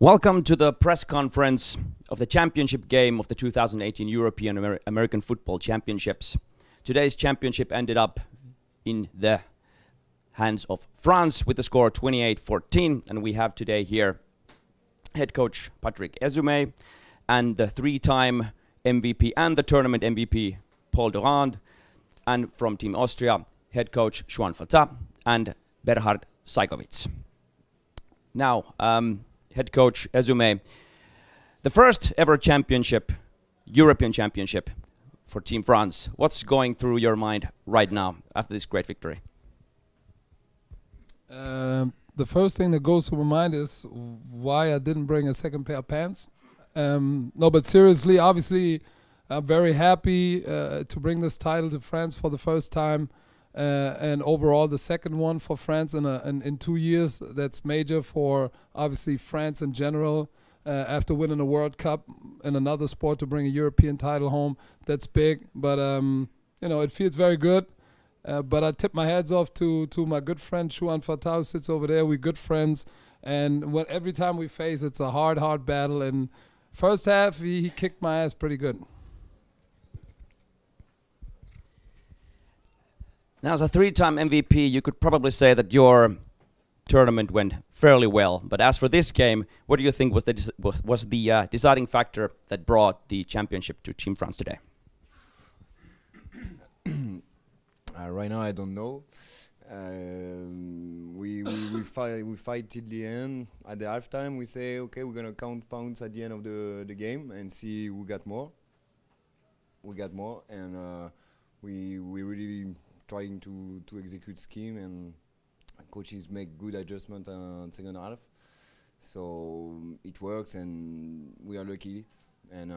Welcome to the press conference of the championship game of the 2018 European American Football Championships. Today's championship ended up in the hands of France with the score 28-14, and we have today here head coach Patrick Ezume and the three-time MVP and the tournament MVP Paul Durand, and from Team Austria, head coach Juan Fatah and Berhard Sajkovic. Now, head coach Ezume, the first ever championship, European championship for Team France. What's going through your mind right now after this great victory? The first thing that goes through my mind is why I didn't bring a second pair of pants. No, but seriously, obviously, I'm very happy to bring this title to France for the first time. And overall the second one for France in 2 years. That's major for obviously France in general. After winning a World Cup in another sport, to bring a European title home, that's big. But you know, it feels very good. But I tip my hats off to my good friend Juan Fatah, who sits over there. We're good friends, and every time we face, it's a hard battle. And first half he kicked my ass pretty good. Now, as a three-time MVP, you could probably say that your tournament went fairly well. But as for this game, what do you think was the deciding factor that brought the championship to Team France today? Right now, I don't know. We fight till the end. At the halftime, we say, okay, we're gonna count points at the end of the game and see who got more. We got more, and we really trying to execute scheme, and coaches make good adjustment on second half, so it works and we are lucky, and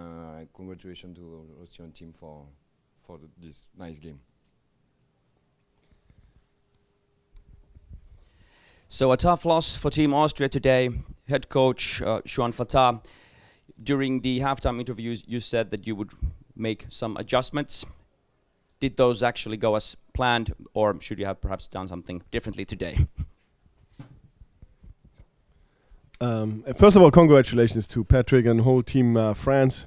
congratulations to Austrian team for this nice game. So a tough loss for Team Austria today. Head coach Juan Fatah, during the halftime interviews you said that you would make some adjustments. Did those actually go as planned, or should you have perhaps done something differently today? First of all, congratulations to Patrick and the whole team France.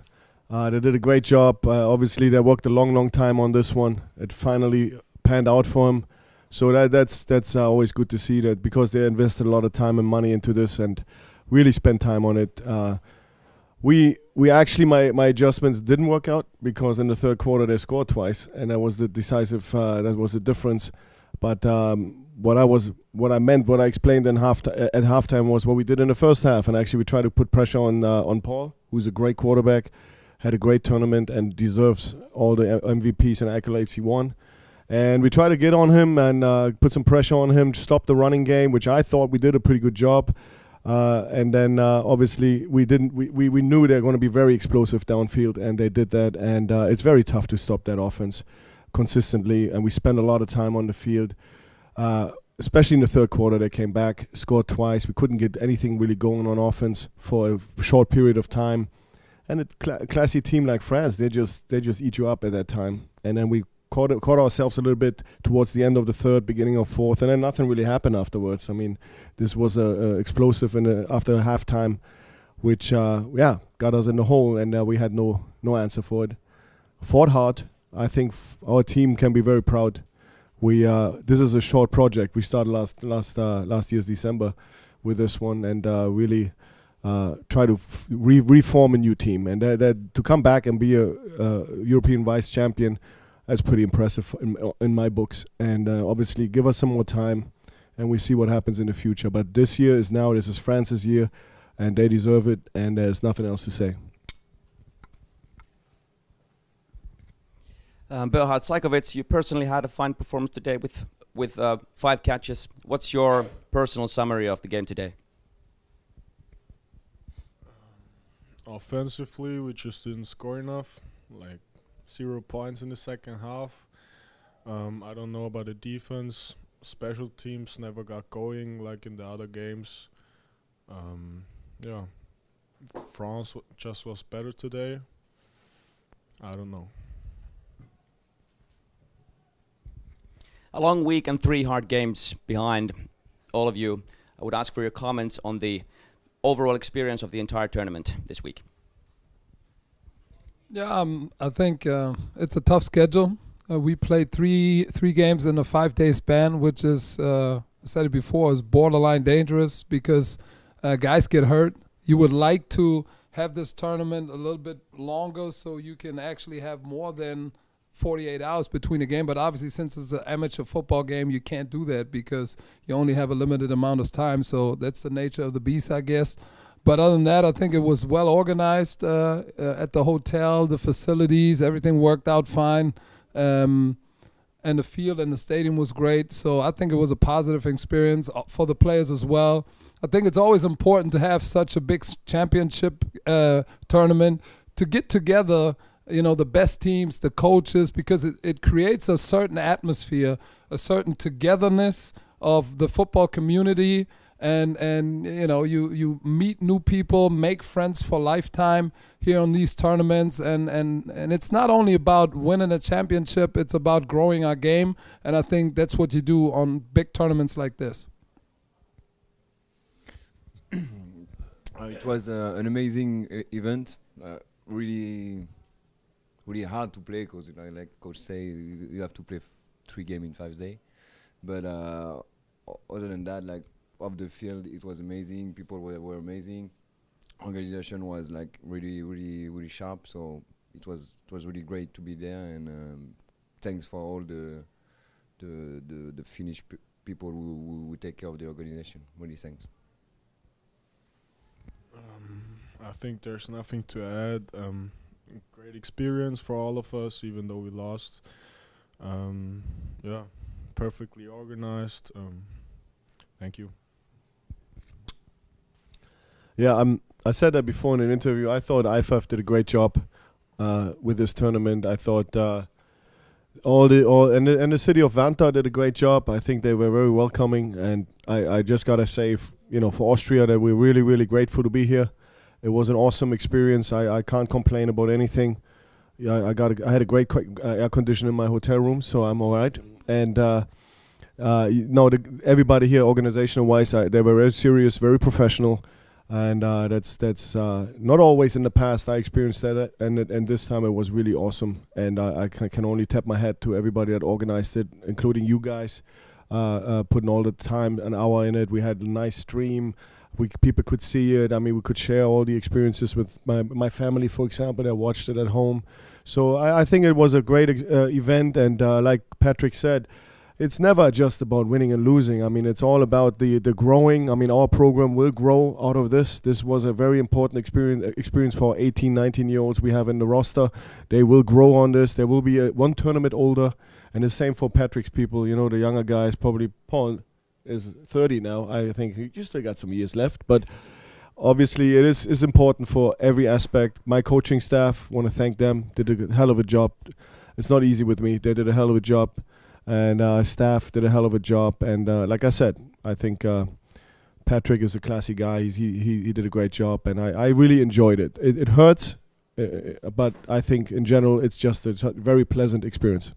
They did a great job. Obviously, they worked a long time on this one. It finally panned out for him. So that's always good to see that, because they invested a lot of time and money into this and really spent time on it. We actually, my adjustments didn't work out, because in the third quarter they scored twice, and that was the decisive, that was the difference. But what I explained at halftime was what we did in the first half, and actually we tried to put pressure on Paul, who's a great quarterback, had a great tournament and deserves all the MVPs and accolades he won. And we tried to get on him and put some pressure on him, stop the running game, which I thought we did a pretty good job. And then obviously we knew they were going to be very explosive downfield, and they did that. And it's very tough to stop that offense consistently. And we spent a lot of time on the field, especially in the third quarter. They came back, scored twice. We couldn't get anything really going on offense for a short period of time. And a classy team like France, they just eat you up at that time. And then we caught ourselves a little bit towards the end of the third, beginning of fourth, and then nothing really happened afterwards. I mean, this was explosive after halftime, which got us in the hole, and we had no answer for it. Fought hard. I think our team can be very proud. This is a short project. We started last year's December with this one, and really try to reform a new team, and to come back and be a European vice champion. That's pretty impressive in my books, and obviously give us some more time, and we see what happens in the future. But this is France's year, and they deserve it, and there's nothing else to say. Berhard Sajkovic, you personally had a fine performance today with 5 catches. What's your personal summary of the game today? Offensively, we just didn't score enough. 0 points in the second half. I don't know about the defense. Special teams never got going like in the other games. France just was better today. I don't know. A long week and 3 hard games behind all of you. I would ask for your comments on the overall experience of the entire tournament this week? Yeah, I think it's a tough schedule. We played three games in a 5-day span, which is, I said it before, is borderline dangerous because guys get hurt. You would like to have this tournament a little bit longer so you can actually have more than 48 hours between a game, but obviously since it's an amateur football game, you can't do that because you only have a limited amount of time, so that's the nature of the beast, I guess. But other than that, I think it was well organized at the hotel, the facilities, everything worked out fine, and the field and the stadium was great, so I think it was a positive experience for the players as well. I think it's always important to have such a big championship tournament to get together, you know, the best teams, the coaches, because it creates a certain atmosphere, a certain togetherness of the football community, and you know, you meet new people, make friends for lifetime here on these tournaments, and it's not only about winning a championship, it's about growing our game, and I think that's what you do on big tournaments like this. It was an amazing event, really hard to play because, like coach say, you have to play 3 games in 5 days. But other than that, like off the field, it was amazing. People were amazing. Organization was like really sharp. So it was really great to be there. And thanks for all the Finnish people who take care of the organization. Really thanks. I think there's nothing to add. Great experience for all of us, even though we lost. Yeah, perfectly organized. Thank you. Yeah, I said that before in an interview. I thought IFAF did a great job with this tournament. I thought and the city of Vanta did a great job. I think they were very welcoming, and I just gotta say, for Austria, that we're really grateful to be here. It was an awesome experience. I can't complain about anything. Yeah, I had a great air conditioner in my hotel room, so I'm all right. And everybody here, organizational-wise, they were very serious, very professional, and that's not always in the past. I experienced that, and this time it was really awesome. And I can only tap my hat to everybody that organized it, including you guys, putting all the time, an hour in it. We had a nice stream. People could see it. I mean, we could share all the experiences with my family, for example, that watched it at home. So I think it was a great event. And like Patrick said, it's never just about winning and losing. I mean, it's all about the growing. I mean, our program will grow out of this. This was a very important experience for 18, 19-year-olds we have in the roster. They will grow on this. There will be one tournament older. And the same for Patrick's people. You know, the younger guys, probably Paul is 30 now. I think he still got some years left, but obviously it is important for every aspect. My coaching staff, want to thank them, did a hell of a job. It's not easy with me. They did a hell of a job, and staff did a hell of a job. And like I said, I think Patrick is a classy guy. He did a great job, and I really enjoyed it. It hurts, but I think in general it's just a very pleasant experience.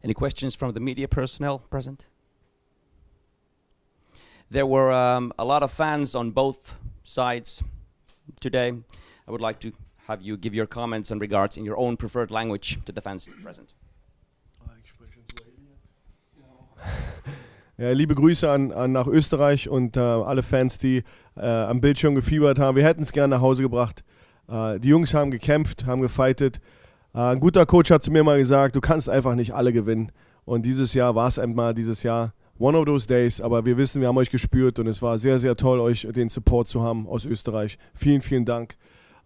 Any questions from the media personnel present? There were a lot of fans on both sides today. I would like to have you give your comments and regards in your own preferred language to the fans present. Ja, liebe Grüße nach Österreich und alle Fans, die am Bildschirm gefiebert haben. Wir hätten es gerne nach Hause gebracht. Die Jungs haben gekämpft, haben gefightet. Ein guter Coach hat zu mir mal gesagt, du kannst einfach nicht alle gewinnen. Und dieses Jahr war es einmal one of those days. Aber wir wissen, wir haben euch gespürt und es war sehr toll, euch den Support zu haben aus Österreich. Vielen Dank.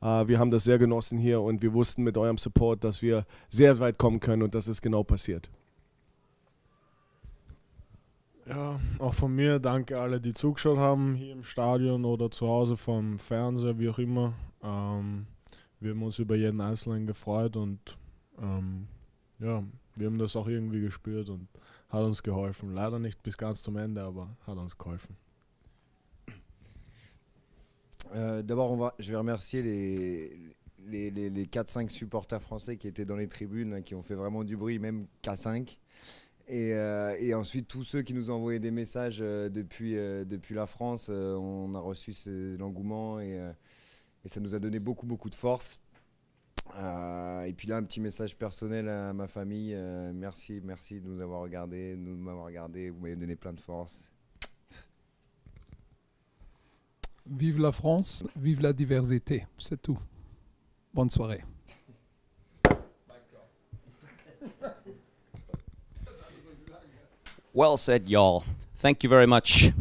Wir haben das sehr genossen hier und wir wussten mit eurem Support, dass wir sehr weit kommen können und das ist genau passiert. Ja, auch von mir danke alle, die zugeschaut haben, hier im Stadion oder zu Hause vom Fernseher, wie auch immer. Wir haben uns über jeden Einzelnen gefreut und ja, wir haben das auch irgendwie gespürt und hat uns geholfen. Leider nicht bis ganz zum Ende, aber hat uns geholfen. D'abord, je vais remercier les 4-5 supporters français qui étaient dans les tribunes, qui ont fait vraiment du bruit, même K5. Et ensuite, tous ceux qui nous ont envoyé des messages depuis la France, on a reçu l'engouement et ça nous a donné beaucoup de force. Et puis là, un petit message personnel à ma famille. Merci de nous avoir regardé, vous m'avez donné plein de force. Vive la France, vive la diversité, c'est tout. Bonne soirée. Well said, y'all. Thank you very much.